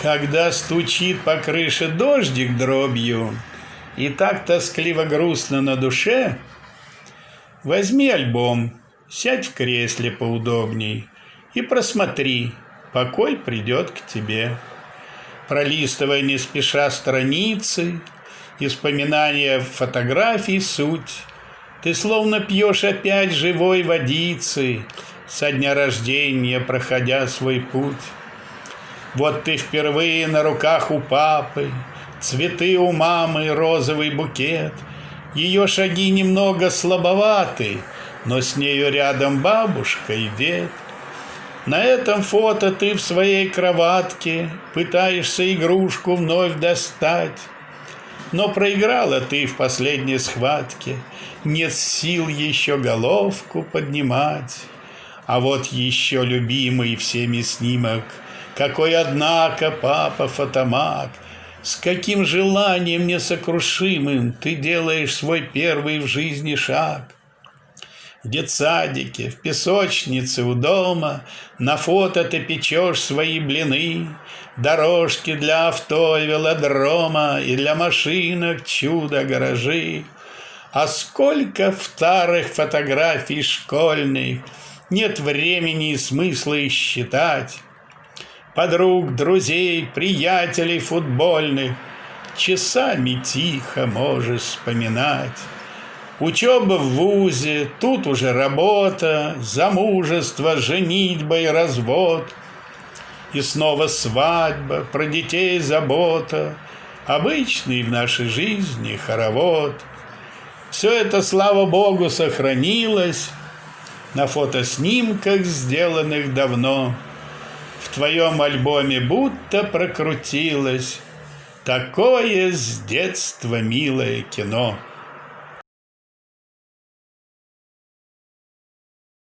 Когда стучит по крыше дождик дробью, и так тоскливо-грустно на душе, возьми альбом, сядь в кресле поудобней и просмотри, покой придет к тебе. Пролистывая не спеша страницы, и вспоминания фотографий суть, ты словно пьешь опять живой водицы, со дня рождения проходя свой путь. Вот ты впервые на руках у папы, цветы у мамы, розовый букет. Ее шаги немного слабоваты, но с нею рядом бабушка и дед. На этом фото ты в своей кроватке пытаешься игрушку вновь достать. Но проиграла ты в последней схватке, нет сил еще головку поднимать. А вот еще любимый всеми снимок, какой, однако, папа фотомаг, с каким желанием несокрушимым ты делаешь свой первый в жизни шаг. В детсадике, в песочнице у дома на фото ты печешь свои блины, дорожки для авто и велодрома и для машинок чудо-гаражи. А сколько старых фотографий школьных нет времени и смысла их считать. Подруг, друзей, приятелей футбольных часами тихо можешь вспоминать. Учеба в вузе, тут уже работа, замужество, женитьба и развод. И снова свадьба, про детей забота, обычный в нашей жизни хоровод. Все это, слава Богу, сохранилось на фотоснимках, сделанных давно. В твоем альбоме будто прокрутилось такое с детства милое кино.